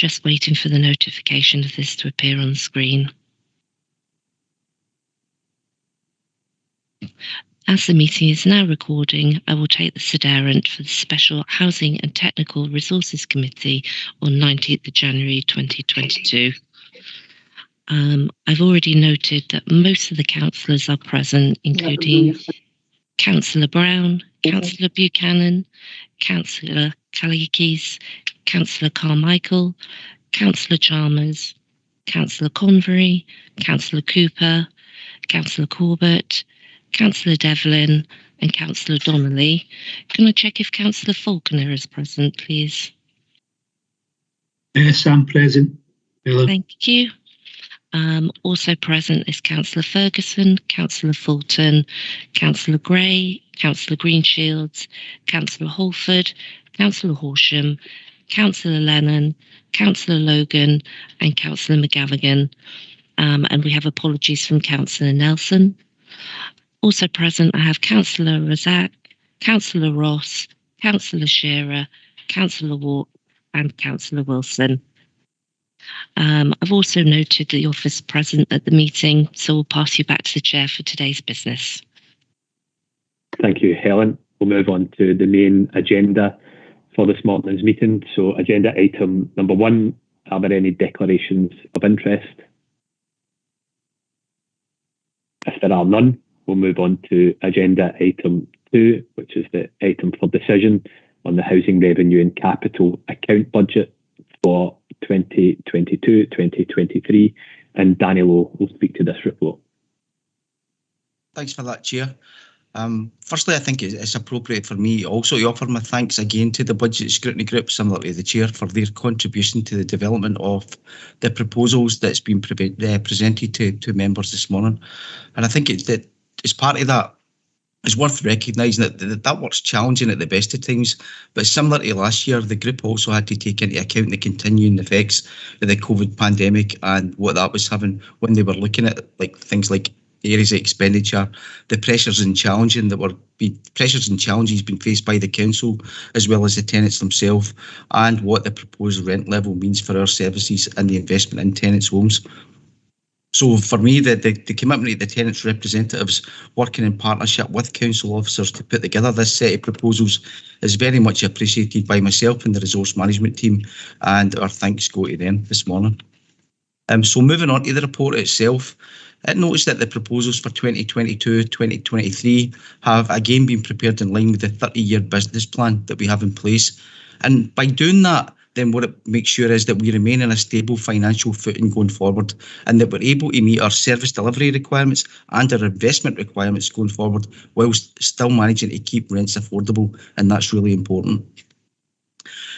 just waiting for the notification of this to appear on the screen. As the meeting is now recording, I will take the sederunt for the Special Housing and Technical Resources Committee on 19th of January 2022. I've already noted that most of the councillors are present, including Councillor Brown, Councillor Buchanan, Councillor Kalikis, Councillor Carmichael, Councillor Chalmers, Councillor Convery, Councillor Cooper, Councillor Corbett, Councillor Devlin and Councillor Donnelly. Can I check if Councillor Falconer is present, please? Yes, I'm present. Hello. Thank you. Also present is Councillor Ferguson, Councillor Fulton, Councillor Gray, Councillor Greenshields, Councillor Holford, Councillor Horsham, Councillor Lennon, Councillor Logan and Councillor McGavigan. And we have apologies from Councillor Nelson. Also present, I have Councillor Razak, Councillor Ross, Councillor Shearer, Councillor Walk and Councillor Wilson. I've also noted the office present at the meeting, so we'll pass you back to the chair for today's business. Thank you, Helen. We'll move on to the main agenda for this morning's meeting. So agenda item number 1, are there any declarations of interest? If there are none, we'll move on to agenda item 2, which is the item for decision on the Housing Revenue and Capital Account Budget for 2022-2023, and Danny Lowe will speak to this report. Thanks for that, Chair. Firstly, I think it's appropriate for me also to offer my thanks again to the Budget Scrutiny Group, similar to the Chair, for their contribution to the development of the proposals that's been presented to members this morning. And I think as part of that, it's worth recognising that work's challenging at the best of times, but similar to last year, the group also had to take into account the continuing effects of the COVID pandemic and what that was having when they were looking at things like areas of expenditure, the pressures and challenges being faced by the council as well as the tenants themselves, and what the proposed rent level means for our services and the investment in tenants' homes. So for me, the commitment of the tenants' representatives working in partnership with council officers to put together this set of proposals is very much appreciated by myself and the resource management team, and our thanks go to them this morning. So moving on to the report itself, it notes that the proposals for 2022-2023 have again been prepared in line with the 30-year business plan that we have in place. And by doing that, then what it makes sure is that we remain in a stable financial footing going forward, and that we're able to meet our service delivery requirements and our investment requirements going forward, whilst still managing to keep rents affordable, and that's really important.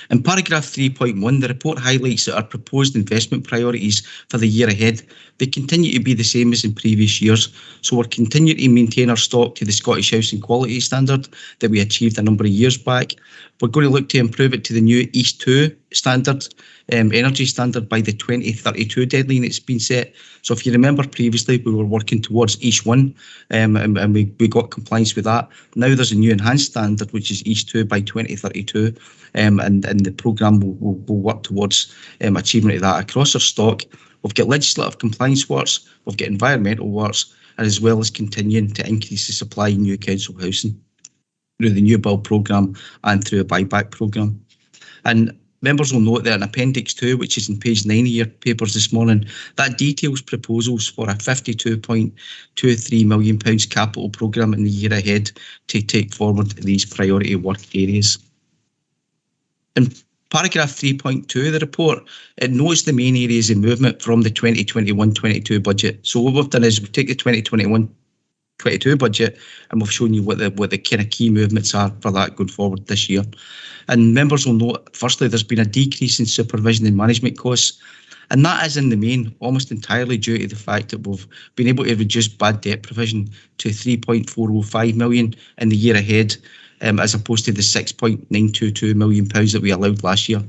In paragraph 3.1, the report highlights that our proposed investment priorities for the year ahead, they continue to be the same as in previous years. So we're continuing to maintain our stock to the Scottish Housing Quality Standard that we achieved a number of years back. We're going to look to improve it to the new East 2 standard, energy standard, by the 2032 deadline it's been set. So if you remember previously, we were working towards East 1 and we got compliance with that. Now there's a new enhanced standard, which is East 2 by 2032, and the programme will work towards achievement of that across our stock. We've got legislative compliance works, we've got environmental works, and as well as continuing to increase the supply of new council housing through the new build programme and through a buyback programme. And members will note that in Appendix 2, which is in page 9 of your papers this morning, that details proposals for a £52.23 million capital programme in the year ahead to take forward these priority work areas. In paragraph 3.2 of the report, it notes the main areas of movement from the 2021-22 budget. So what we've done is we've taken the 2021-22 budget and we've shown you what the kind of key movements are for that going forward this year. And members will note, firstly, there's been a decrease in supervision and management costs, and that is in the main almost entirely due to the fact that we've been able to reduce bad debt provision to £3.405 million in the year ahead, as opposed to the £6.922 million that we allowed last year.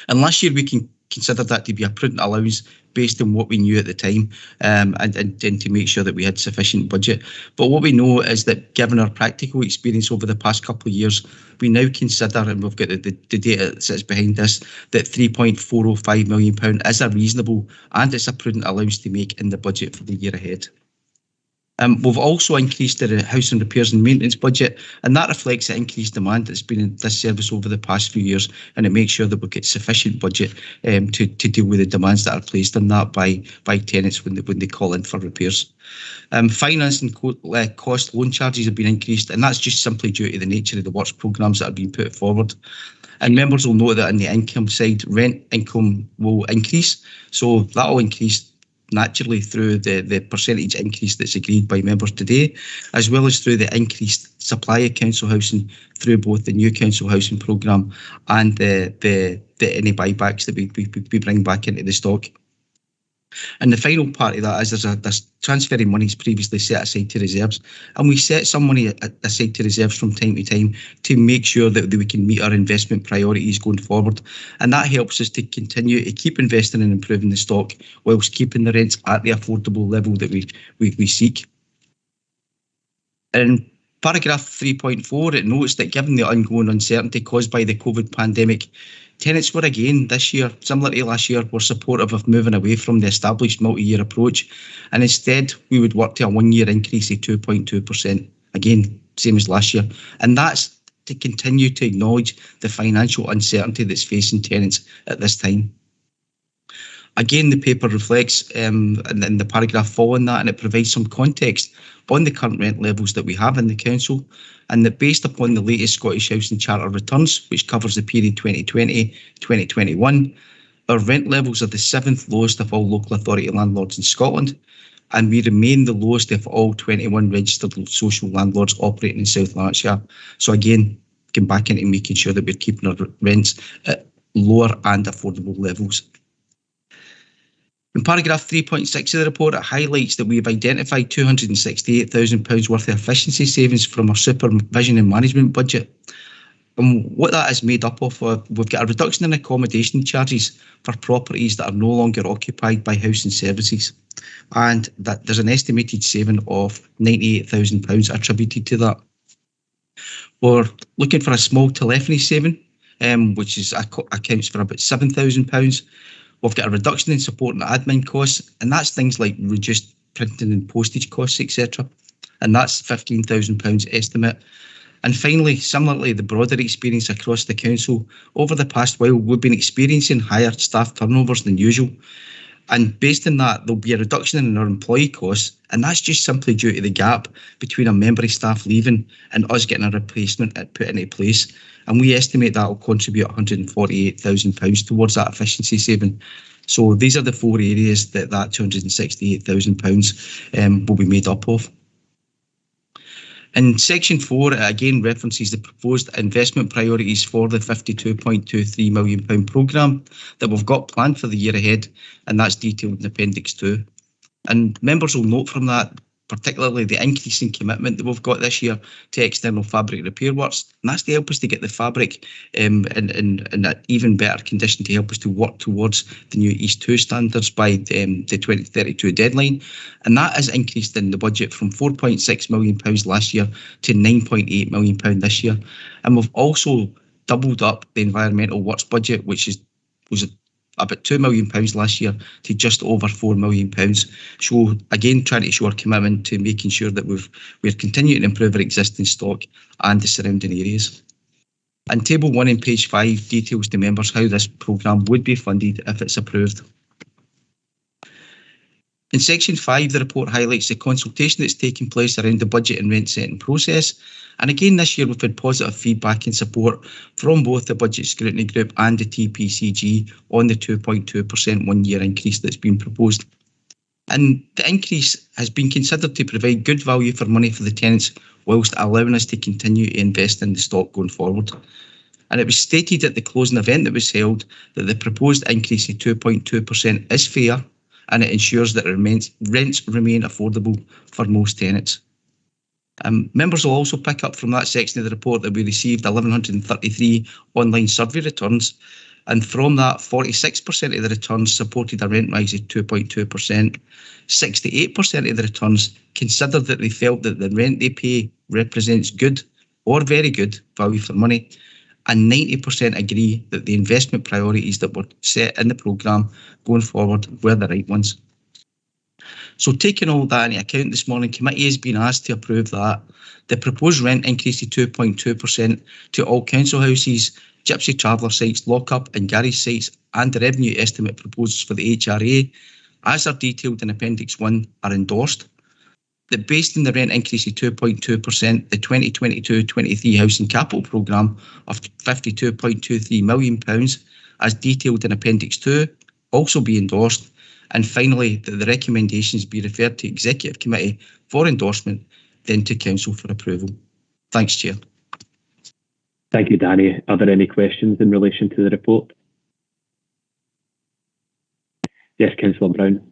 And last year we considered that to be a prudent allowance based on what we knew at the time, and to make sure that we had sufficient budget. But what we know is that given our practical experience over the past couple of years, we now consider, and we've got the data that sits behind this, that £3.405 million is a reasonable and it's a prudent allowance to make in the budget for the year ahead. We've also increased the housing repairs and maintenance budget, and that reflects the increased demand that's been in this service over the past few years, and it makes sure that we get sufficient budget to deal with the demands that are placed on that by tenants when they call in for repairs. Finance and cost loan charges have been increased, and that's just simply due to the nature of the works programmes that are being put forward. And members will note that on the income side, rent income will increase, so that will increase naturally through the percentage increase that's agreed by members today, as well as through the increased supply of council housing through both the new council housing programme and the any buybacks that we bring back into the stock. And the final part of that is there's transferring monies previously set aside to reserves, and we set some money aside to reserves from time to time to make sure that we can meet our investment priorities going forward, and that helps us to continue to keep investing and improving the stock whilst keeping the rents at the affordable level that we seek. In paragraph 3.4, it notes that given the ongoing uncertainty caused by the COVID pandemic, tenants were again this year, similar to last year, were supportive of moving away from the established multi-year approach, and instead we would work to a 1 year increase of 2.2%, again same as last year, and that's to continue to acknowledge the financial uncertainty that's facing tenants at this time. Again, the paper reflects in the paragraph following that, and it provides some context on the current rent levels that we have in the council, and that based upon the latest Scottish Housing Charter returns, which covers the period 2020-2021, our rent levels are the 7th lowest of all local authority landlords in Scotland, and we remain the lowest of all 21 registered social landlords operating in South Lanarkshire. So again, going back into making sure that we're keeping our rents at lower and affordable levels. In paragraph 3.6 of the report, it highlights that we have identified £268,000 worth of efficiency savings from our supervision and management budget. And what that is made up of, we've got a reduction in accommodation charges for properties that are no longer occupied by housing services. And that there's an estimated saving of £98,000 attributed to that. We're looking for a small telephony saving, which accounts for about £7,000. We've got a reduction in support and admin costs, and that's things like reduced printing and postage costs, etc. And that's £15,000 estimate. And finally, similarly, the broader experience across the council, over the past while, we've been experiencing higher staff turnovers than usual. And based on that, there'll be a reduction in our employee costs, and that's just simply due to the gap between a member of staff leaving and us getting a replacement put into place. And we estimate that will contribute £148,000 towards that efficiency saving. So these are the 4 areas that £268,000 will be made up of. In section 4, it again references the proposed investment priorities for the £52.23 million programme that we've got planned for the year ahead, and that's detailed in Appendix 2. And members will note from that particularly the increase in commitment that we've got this year to external fabric repair works, and that's to help us to get the fabric in an even better condition to help us to work towards the new East 2 standards by the 2032 deadline. And that has increased in the budget from £4.6 million last year to £9.8 million this year. And we've also doubled up the environmental works budget, which was about £2 million last year to just over £4 million. So again, trying to show our commitment to making sure that we're continuing to improve our existing stock and the surrounding areas. And Table 1 in page 5 details to members how this programme would be funded if it's approved. In section 5, the report highlights the consultation that's taking place around the budget and rent setting process. And again, this year we've had positive feedback and support from both the Budget Scrutiny Group and the TPCG on the 2.2% 1 year increase that's been proposed. And the increase has been considered to provide good value for money for the tenants whilst allowing us to continue to invest in the stock going forward. And it was stated at the closing event that was held that the proposed increase of 2.2% is fair, and it ensures that rents remain affordable for most tenants. Members will also pick up from that section of the report that we received 1,133 online survey returns, And from that, 46% of the returns supported a rent rise of 2.2%. 68% of the returns considered that they felt that the rent they pay represents good or very good value for money. And 90% agree that the investment priorities that were set in the programme going forward were the right ones. So taking all that into account this morning, committee has been asked to approve that. The proposed rent increase to 2.2% to all council houses, Gypsy Traveller sites, lock-up and garage sites, and the revenue estimate proposals for the HRA, as are detailed in Appendix 1, are endorsed. That based on the rent increase of 2.2%, the 2022-23 Housing Capital Programme of £52.23 million, as detailed in Appendix 2, also be endorsed. And finally, that the recommendations be referred to Executive Committee for endorsement, then to Council for approval. Thanks, Chair. Thank you, Danny. Are there any questions in relation to the report? Yes, Councillor Brown.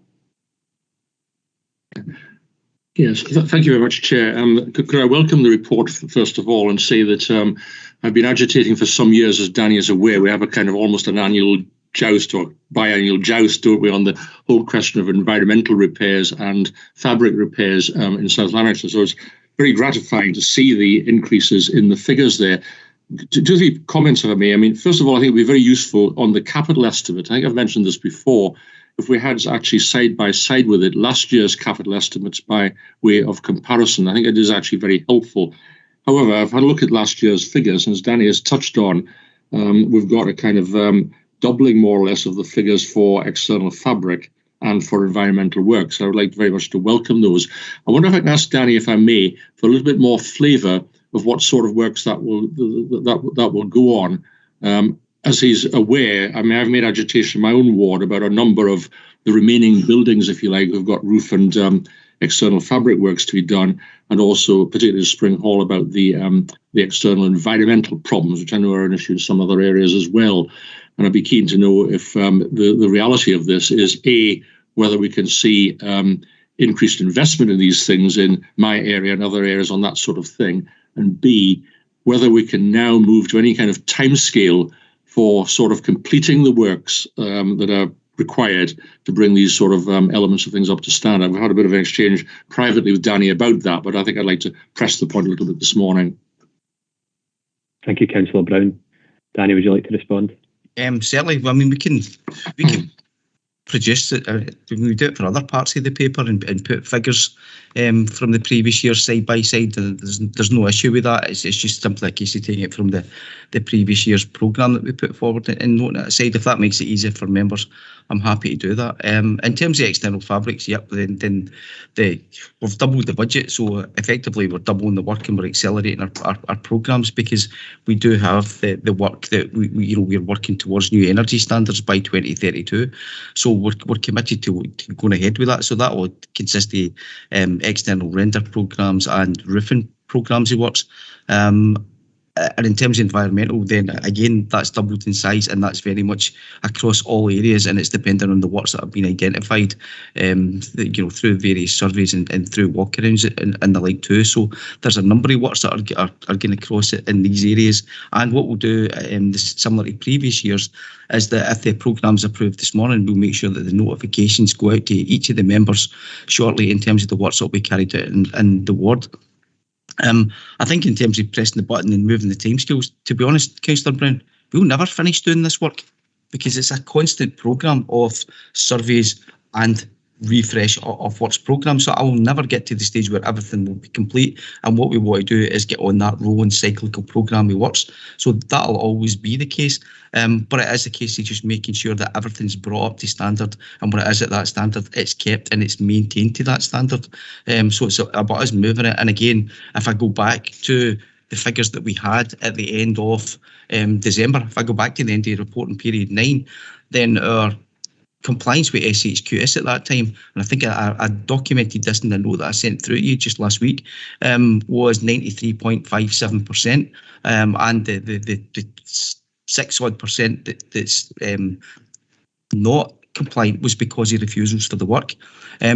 Yes, thank you very much, Chair. Could I welcome the report, first of all, and say that I've been agitating for some years, as Danny is aware. We have a kind of almost an annual joust or biannual joust, don't we, on the whole question of environmental repairs and fabric repairs in South Lanarkshire. So it's very gratifying to see the increases in the figures there. Two, three comments, if I may. I mean, first of all, I think it would be very useful on the capital estimate. I think I've mentioned this before. If we had actually side by side with it last year's capital estimates by way of comparison, I think it is actually very helpful. However, I've had a look at last year's figures, and as Danny has touched on, we've got a kind of doubling more or less of the figures for external fabric and for environmental work. So I would like very much to welcome those. I wonder if I can ask Danny, if I may, for a little bit more flavour of what sort of works that will go on. As he's aware, I mean, I've made agitation in my own ward about a number of the remaining buildings, if you like, who've got roof and external fabric works to be done, and also particularly Spring Hall about the external environmental problems, which I know are an issue in some other areas as well. And I'd be keen to know if the reality of this is, A, whether we can see increased investment in these things in my area and other areas on that sort of thing, and B, whether we can now move to any kind of timescale for sort of completing the works that are required to bring these sort of elements of things up to standard. We've had a bit of an exchange privately with Danny about that, but I think I'd like to press the point a little bit this morning. Thank you, Councillor Brown. Danny, would you like to respond? Certainly. I mean, we can produce it. We do it for other parts of the paper and put figures from the previous year side by side. There's no issue with that. It's just simply a case of taking it from the previous year's programme that we put forward and noting it aside. If that makes it easier for members, I'm happy to do that. In terms of external fabrics, yep, then we've doubled the budget, so effectively we're doubling the work and we're accelerating our programmes, because we do have the work that we're working towards new energy standards by 2032. So we're committed to going ahead with that. So that will consist of external render programmes and roofing programmes of works. And in terms of environmental, then again, that's doubled in size, and that's very much across all areas, and it's dependent on the works that have been identified, through various surveys and through walk-arounds and the like too. So there's a number of works that are going across it in these areas. And what we'll do, similar to previous years, is that if the programme's approved this morning, we'll make sure that the notifications go out to each of the members shortly in terms of the works that will be carried out in the ward. I think in terms of pressing the button and moving the timescales, to be honest, Councillor Brown, we'll never finish doing this work, because it's a constant programme of surveys and refresh of works programme. So I will never get to the stage where everything will be complete, and what we want to do is get on that rolling cyclical programme of works. So that'll always be the case, but it is a case of just making sure that everything's brought up to standard, and when it is at that standard, it's kept and it's maintained to that standard. So it's about us moving it. And again, if I go back to the figures that we had at the end of December, if I go back to the end of reporting period 9, then our compliance with SHQS at that time, and I think I documented this in the note that I sent through to you just last week, was 93.57%, and the 6% that's not compliant was because of refusals for the work.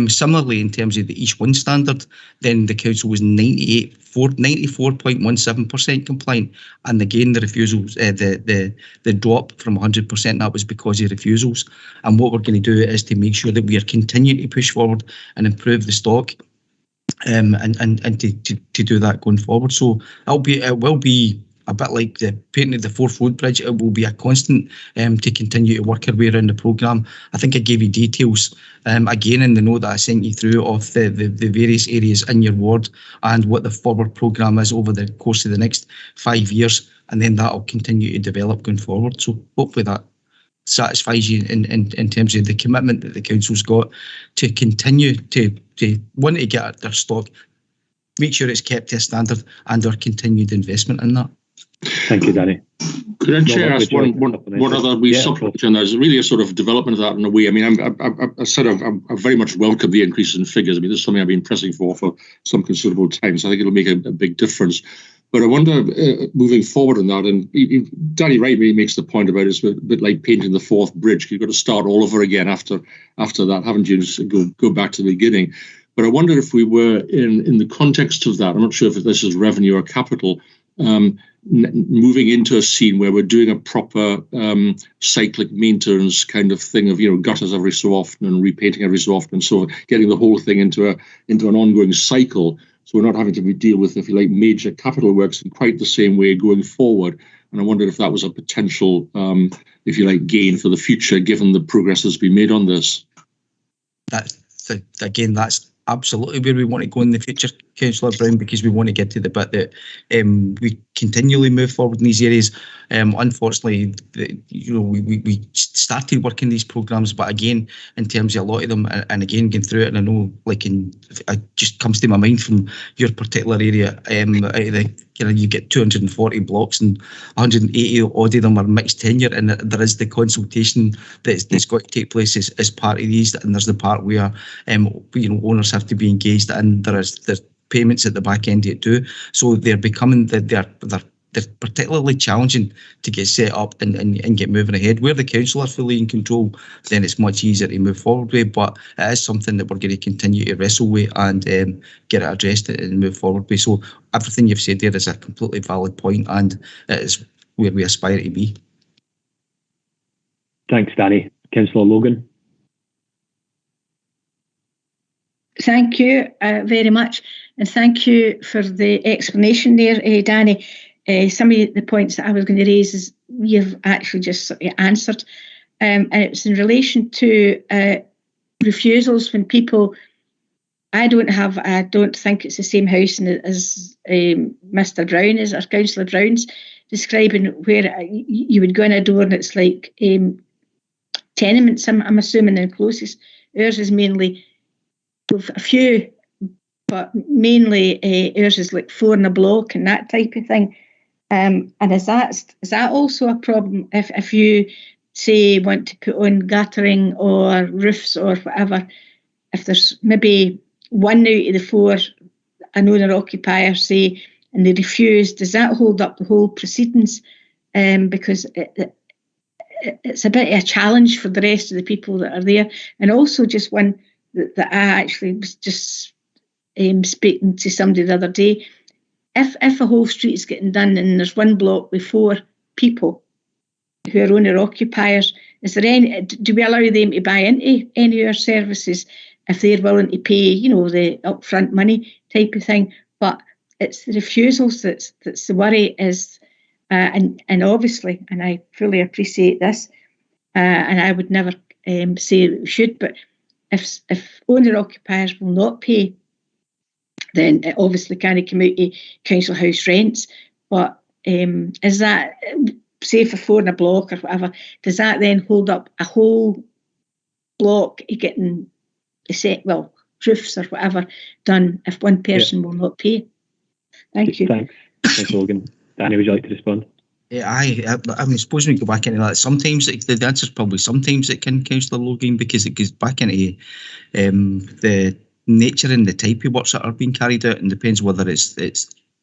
Similarly, in terms of the East 1 standard, then the council was 94.17% compliant, and again the refusals, the drop from 100%, that was because of refusals. And what we're going to do is to make sure that we are continuing to push forward and improve the stock, and to do that going forward. So it will be a bit like the painting of the Forth Road Bridge. It will be a constant to continue to work our way around the programme. I think I gave you details again in the note that I sent you through of the various areas in your ward and what the forward programme is over the course of the next 5 years, and then that will continue to develop going forward. So hopefully that satisfies you in terms of the commitment that the council's got to continue to want to get their stock, make sure it's kept to a standard, and our continued investment in that. Thank you, Danny. Could I chair ask one other wee supplement? There's really a sort of development of that in a way. I mean, I very much welcome the increases in figures. I mean, this is something I've been pressing for some considerable time, so I think it'll make a big difference. But I wonder, moving forward on that, and Danny rightly makes the point about it's a bit like painting the Forth Bridge. You've got to start all over again after that, haven't you? Just go back to the beginning. But I wonder if we were in the context of that, I'm not sure if this is revenue or capital, moving into a scene where we're doing a proper cyclic maintenance kind of thing of, gutters every so often and repainting every so often, so getting the whole thing into an ongoing cycle, so we're not having to deal with, if you like, major capital works in quite the same way going forward. And I wondered if that was a potential, if you like, gain for the future, given the progress that's been made on this. That's absolutely where we want to go in the future, Councillor Brown, because we want to get to the bit that we continually move forward in these areas. Unfortunately, we started working these programmes, but again, in terms of a lot of them, and again, going through it, and I know, it just comes to my mind from your particular area, you get 240 blocks and 180 odd of them are mixed tenure, and there is the consultation that's got to take place as part of these, and there's the part where owners have to be engaged, and there's payments at the back end of it too. So they're becoming they're particularly challenging to get set up and get moving ahead. Where the council are fully in control, then it's much easier to move forward with, but it is something that we're going to continue to wrestle with and get it addressed and move forward with. So everything you've said there is a completely valid point, and it is where we aspire to be. Thanks, Danny. Councillor Logan. Thank you very much, and thank you for the explanation there, Danny. Some of the points that I was going to raise is you've actually just answered, and it's in relation to refusals when people. I don't think it's the same house as Mr. Brown is, or Councillor Brown's describing, where you would go in a door and it's like tenements. I'm assuming in closest. Ours is mainly. A few, but mainly ours is like 4 in a block and that type of thing. And is that also a problem if you say want to put on guttering or roofs or whatever? If there's maybe 1 out of the 4 an owner occupier say and they refuse, does that hold up the whole proceedings? Because it's a bit of a challenge for the rest of the people that are there, and also just one. That I actually was just speaking to somebody the other day. If a whole street is getting done and there's 1 block with 4 people who are owner occupiers, is there any? Do we allow them to buy into any of our services if they're willing to pay, the upfront money type of thing? But it's the refusals that's the worry is, and obviously, and I fully appreciate this, and I would never say that we should, but. If owner occupiers will not pay, then it obviously can't come out of council house rents. But is that, say for 4 in a block or whatever, does that then hold up a whole block getting roofs or whatever done if one person will not pay? Thank you. Thanks, Logan. Danny, would you like to respond? Yeah, I mean, suppose we go back into that. Sometimes the answer is probably sometimes it can, Councillor Logan, because it goes back into the nature and the type of works that are being carried out, and depends whether it's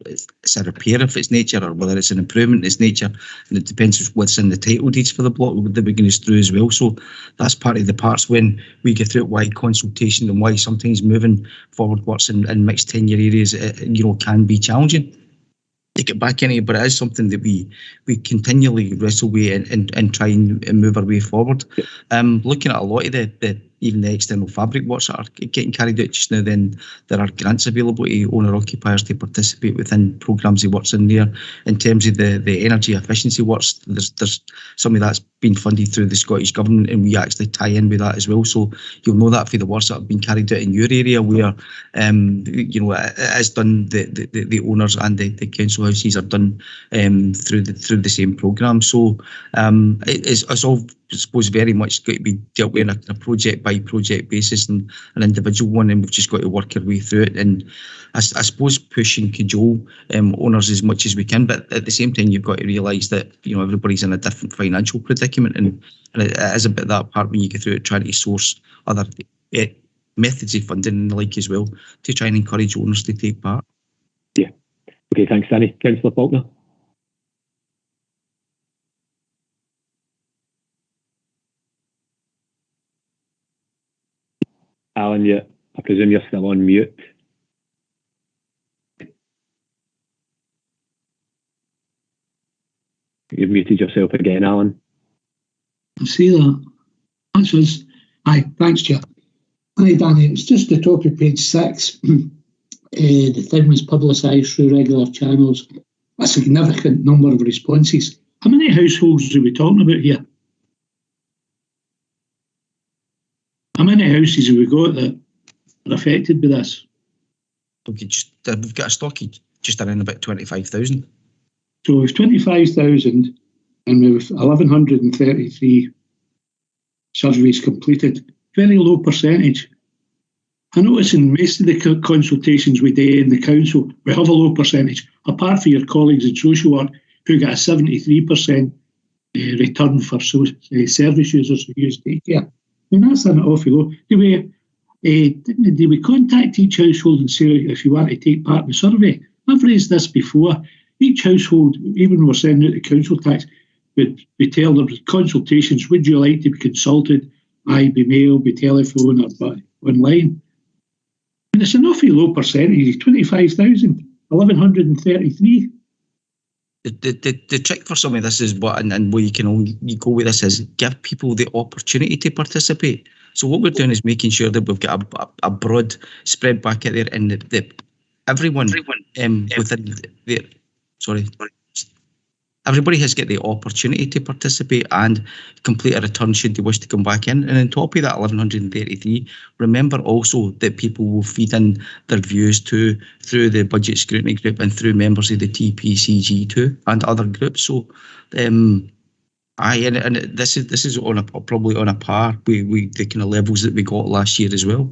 it's a repair of its nature, or whether it's an improvement in its nature, and it depends what's in the title deeds for the block that we're going through as well. So that's part of the parts when we get through it, why consultation and why sometimes moving forward works in mixed tenure areas, can be challenging to get back into it, but it is something that we continually wrestle with and try and move our way forward. Looking at a lot of even the external fabric works that are getting carried out just now, then there are grants available to owner-occupiers to participate within programmes of works in there. In terms of the energy efficiency works, there's some of that's been funded through the Scottish Government, and we actually tie in with that as well. So you'll know that for the works that have been carried out in your area, where it is done, the owners and the council houses are done through the same programme. So it's all, I suppose, very much got to be dealt with on a project by project basis and an individual one, and we've just got to work our way through it. And I suppose push and cajole owners as much as we can, but at the same time you've got to realise that everybody's in a different financial predicament, and it is a bit that part when you go through it, trying to source other methods of funding and the like as well to try and encourage owners to take part. Yeah. Okay, thanks, Danny. Councillor Faulkner. Alan, I presume you're still on mute. You've muted yourself again, Alan. I see that. Aye, thanks, Chair. Aye, Danny, it's just the top of page 6. The thing was publicised through regular channels. A significant number of responses. How many households are we talking about here? How many houses have we got that are affected by this? We've got a stock just around about 25,000. So we've 25,000 and we've 1,133 surveys completed. Very low percentage. I notice in most of the consultations we do in the council, we have a low percentage, apart from your colleagues in social work who get a 73% return for service users who use daycare. I mean, that's an awful low. Do we contact each household and say, if you want to take part in the survey? I've raised this before. Each household, even when we're sending out the council tax, we tell them consultations, would you like to be consulted? Aye, by mail, by telephone, or by online. And it's an awfully low percentage, 25,000, 1,133. The trick for some of this is and where you go with this is give people the opportunity to participate. So what we're doing is making sure that we've got a broad spread back out there, and that everyone within there. Everybody has got the opportunity to participate and complete a return should they wish to come back in. And on top of that 1,133, remember also that people will feed in their views through the budget scrutiny group and through members of the TPCG too and other groups. So and this is probably on a par with the kind of levels that we got last year as well.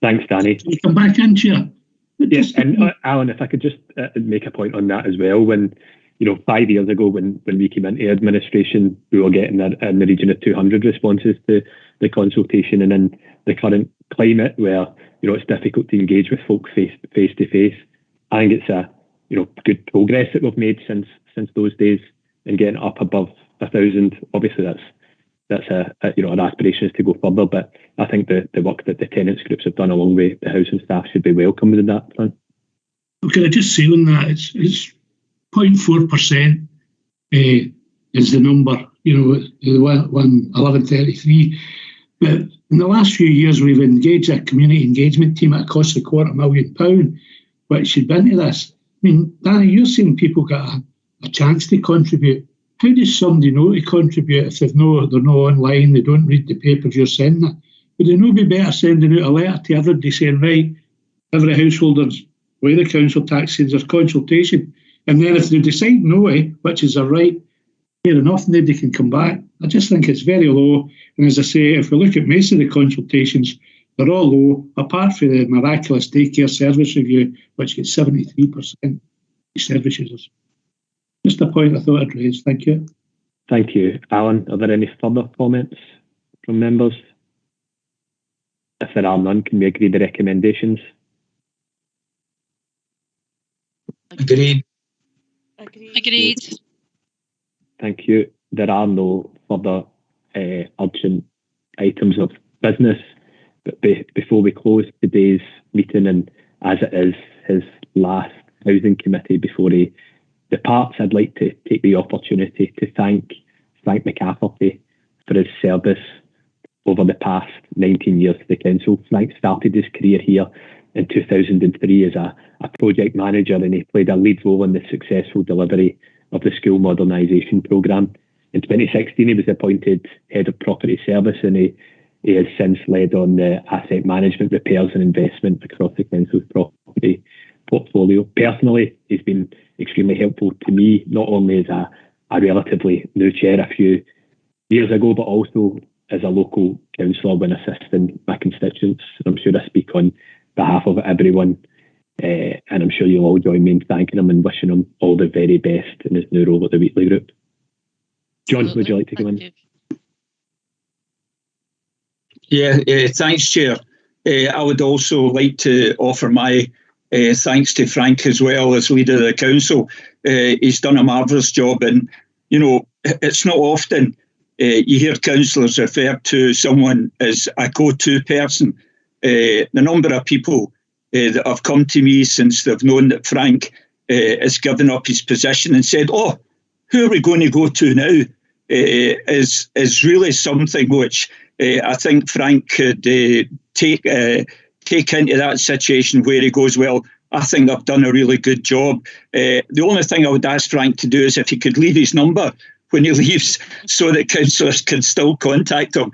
Thanks, Danny. We come back in, Chair. Yes, and Alan, if I could just make a point on that as well. When 5 years ago, when we came into administration, we were getting in the region of 200 responses to the consultation, and in the current climate where it's difficult to engage with folk face to face, I think it's a good progress that we've made since those days, and getting up above 1,000. Obviously, that's an aspiration is to go further, but I think the work that the tenants groups have done along with the housing staff should be welcomed in that front. Okay, I just say on that, it's 0.4% is the number, the 1,133. But in the last few years, we've engaged a community engagement team at a cost of £250,000, which should be into this. I mean, Danny, you're saying people got a chance to contribute. How does somebody know to contribute if they're not online, they don't read the papers you're sending them? Would it not be better sending out a letter to everybody saying, right, every householder's way the council tax sends their consultation, and then if they decide no, which is a right, fair enough, nobody can come back. I just think it's very low, and as I say, if we look at most of the consultations, they're all low, apart from the miraculous daycare service review, which gets 73% service users. Just a point I thought I'd raise. Thank you. Thank you. Alan, are there any further comments from members? If there are none, can we agree the recommendations? Agreed. Agreed. Thank you. There are no further urgent items of business. But before we close today's meeting, and as it is his last Housing Committee before he departs, I'd like to take the opportunity to thank Frank McCafferty for his service over the past 19 years to the Council. Frank started his career here in 2003 as a project manager, and he played a lead role in the successful delivery of the school modernisation programme. In 2016, he was appointed Head of Property Service, and he has since led on the asset management, repairs and investment across the Council's property portfolio. Personally, he's been extremely helpful to me, not only as a relatively new chair a few years ago, but also as a local councillor when assisting my constituents. I'm sure I speak on behalf of everyone, and I'm sure you'll all join me in thanking him and wishing him all the very best in his new role at the Wheatley Group. John, would you like to come in? Yeah, thanks, Chair. I would also like to offer my thanks to Frank as well as leader of the council. He's done a marvellous job, and you know, it's not often you hear councillors refer to someone as a go-to person. The number of people that have come to me since they've known that Frank has given up his position and said, "Oh, who are we going to go to now?" is really something which I think Frank could take into that situation where he goes, "Well, I think I've done a really good job." The only thing I would ask Frank to do is if he could leave his number when he leaves so that councillors can still contact him,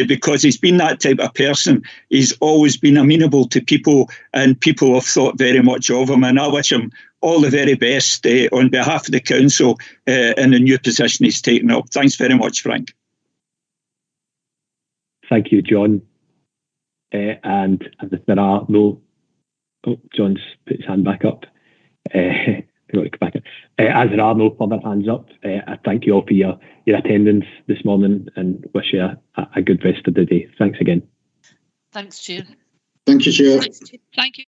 because he's been that type of person. He's always been amenable to people, and people have thought very much of him, and I wish him all the very best on behalf of the council in the new position he's taken up. Thanks very much, Frank. Thank you, John. And if there are no... Oh, John's put his hand back up. As there are no further hands up, I thank you all for your attendance this morning and wish you a good rest of the day. Thanks again. Thanks, Chair. Thank you, Chair. Thank you.